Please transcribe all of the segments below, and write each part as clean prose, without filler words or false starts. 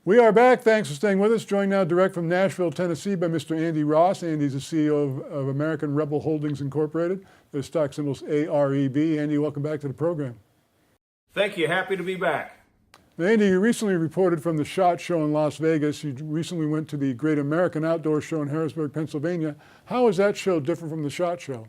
We are back. Thanks for staying with us. Joined now direct from Nashville, Tennessee by Mr. Andy Ross. Andy's the CEO of American Rebel Holdings Incorporated. Their stock symbol's AREB. Andy, welcome back to the program. Thank you. Happy to be back. Now, Andy, you recently reported from the SHOT Show in Las Vegas. You recently went to the Great American Outdoor Show in Harrisburg, Pennsylvania. How is that show different from the SHOT Show?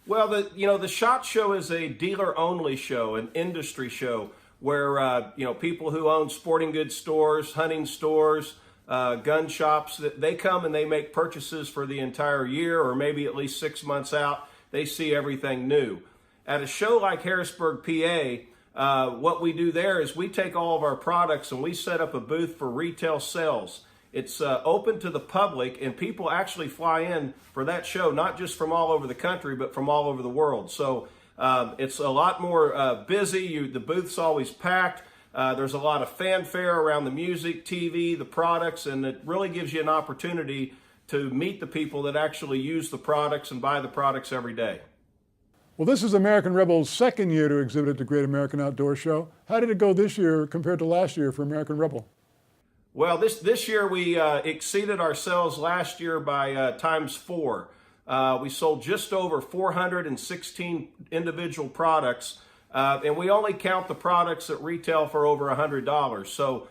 Well, the SHOT Show is a dealer-only show, an industry show, where people who own sporting goods stores, hunting stores, gun shops, they come and they make purchases for the entire year or maybe at least 6 months out. They see everything new. At a show like Harrisburg, PA, what we do there is we take all of our products and we set up a booth for retail sales. It's open to the public, and people actually fly in for that show, not just from all over the country, but from all over the world. So it's a lot more busy. The booth's always packed. There's a lot of fanfare around the music, TV, the products, and it really gives you an opportunity to meet the people that actually use the products and buy the products every day. Well, this is American Rebel's second year to exhibit at the Great American Outdoor Show. How did it go this year compared to last year for American Rebel? Well, this year we exceeded our sales last year by times 4. We sold just over 416 individual products, and we only count the products that retail for over $100. So,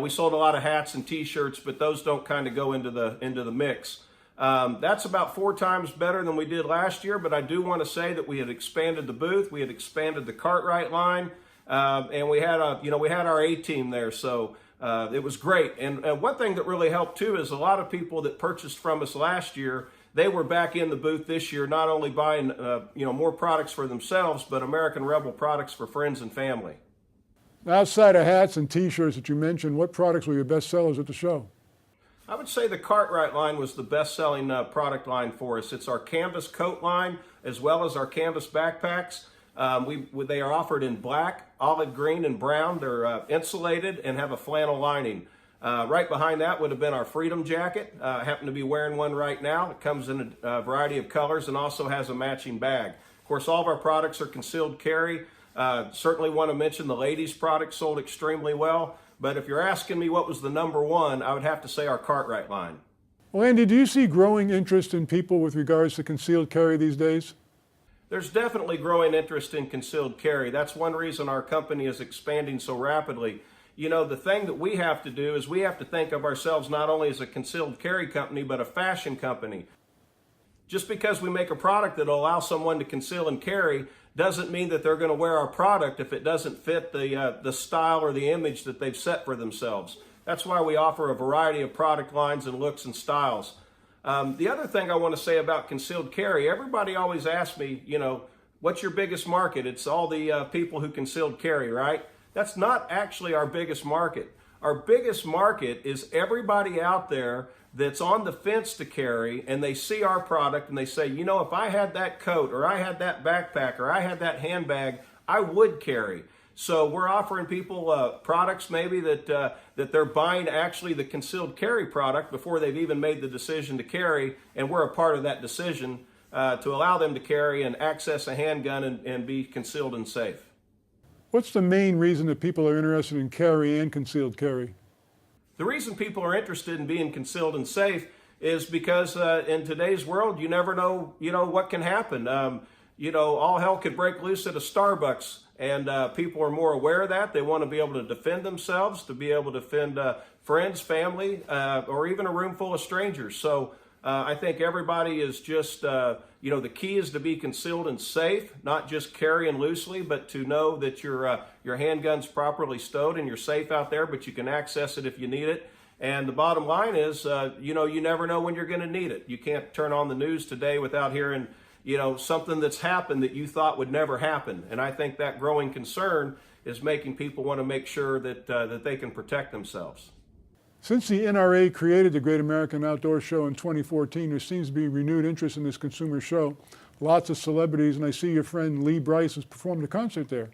we sold a lot of hats and T-shirts, but those don't kind of go into the mix. That's about 4 times better than we did last year, but I do want to say that we had expanded the booth, we had expanded the Cartwright line, and we had our A-team there. So. It was great. And one thing that really helped too is a lot of people that purchased from us last year, they were back in the booth this year, not only buying more products for themselves, but American Rebel products for friends and family. Outside of hats and T-shirts that you mentioned, what products were your best sellers at the show? I would say the Cartwright line was the best-selling product line for us. It's our canvas coat line as well as our canvas backpacks. They are offered in black, olive green, and brown. They're insulated and have a flannel lining. Right behind that would have been our Freedom Jacket. I happen to be wearing one right now. It comes in a variety of colors and also has a matching bag. Of course, all of our products are concealed carry. Certainly want to mention the ladies' products sold extremely well. But if you're asking me what was the number one, I would have to say our Cartwright line. Well, Andy, do you see growing interest in people with regards to concealed carry these days? There's definitely growing interest in concealed carry. That's one reason our company is expanding so rapidly. The thing that we have to do is we have to think of ourselves not only as a concealed carry company, but a fashion company. Just because we make a product that will allow someone to conceal and carry doesn't mean that they're going to wear our product if it doesn't fit the style or the image that they've set for themselves. That's why we offer a variety of product lines and looks and styles. The other thing I want to say about concealed carry, everybody always asks me, what's your biggest market? It's all the people who concealed carry, right? That's not actually our biggest market. Our biggest market is everybody out there that's on the fence to carry, and they see our product and they say, if I had that coat or I had that backpack or I had that handbag, I would carry. So we're offering people products maybe that they're buying actually the concealed carry product before they've even made the decision to carry, and we're a part of that decision to allow them to carry and access a handgun and be concealed and safe. What's the main reason that people are interested in carry and concealed carry? The reason people are interested in being concealed and safe is because in today's world, you never know, what can happen. All hell could break loose at a Starbucks, and people are more aware of that. They want to be able to defend themselves, to be able to defend friends, family, or even a room full of strangers. So I think everybody is just, the key is to be concealed and safe, not just carrying loosely, but to know that your handgun's properly stowed and you're safe out there, but you can access it if you need it. And the bottom line is, you never know when you're going to need it. You can't turn on the news today without hearing something that's happened that you thought would never happen. And I think that growing concern is making people want to make sure that they can protect themselves. Since the NRA created the Great American Outdoor Show in 2014, there seems to be renewed interest in this consumer show. Lots of celebrities, and I see your friend Lee Brice has performed a concert there.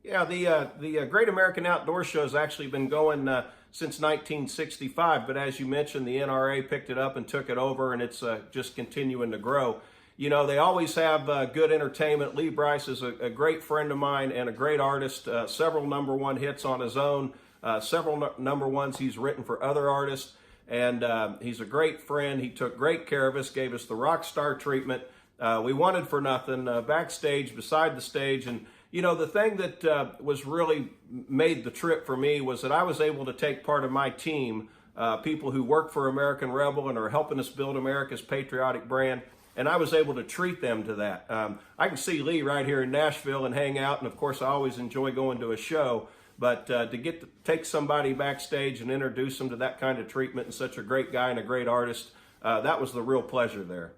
Yeah, the Great American Outdoor Show has actually been going since 1965, but as you mentioned, the NRA picked it up and took it over, and it's just continuing to grow. They always have good entertainment. Lee Brice is a great friend of mine and a great artist, several #1 hits on his own. several number ones he's written for other artists. And he's a great friend. He took great care of us, gave us the rock star treatment. We wanted for nothing, backstage, beside the stage. And, you know, the thing that was really made the trip for me was that I was able to take part of my team, people who work for American Rebel and are helping us build America's patriotic brand, and I was able to treat them to that. I can see Lee right here in Nashville and hang out, and of course I always enjoy going to a show, but to get to take somebody backstage and introduce them to that kind of treatment and such a great guy and a great artist, that was the real pleasure there.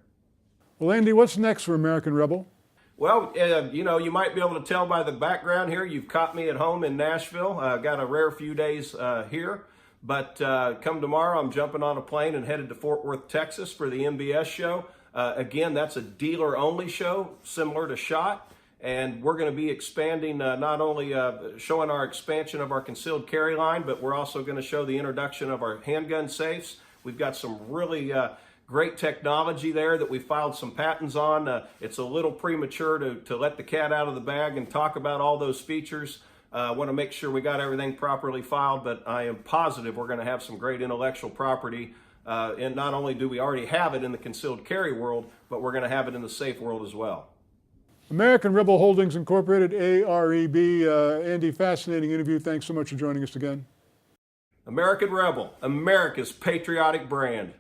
Well, Andy, what's next for American Rebel? Well, you know, you might be able to tell by the background here, you've caught me at home in Nashville. Got a rare few days here, but come tomorrow, I'm jumping on a plane and headed to Fort Worth, Texas for the MBS show. Again, that's a dealer-only show, similar to SHOT, and we're going to be expanding, not only showing our expansion of our concealed carry line, but we're also going to show the introduction of our handgun safes. We've got some really great technology there that we filed some patents on. It's a little premature to let the cat out of the bag and talk about all those features. I want to make sure we got everything properly filed, but I am positive we're going to have some great intellectual property. And not only do we already have it in the concealed carry world, but we're going to have it in the safe world as well. American Rebel Holdings Incorporated, AREB. Andy, fascinating interview. Thanks so much for joining us again. American Rebel, America's patriotic brand.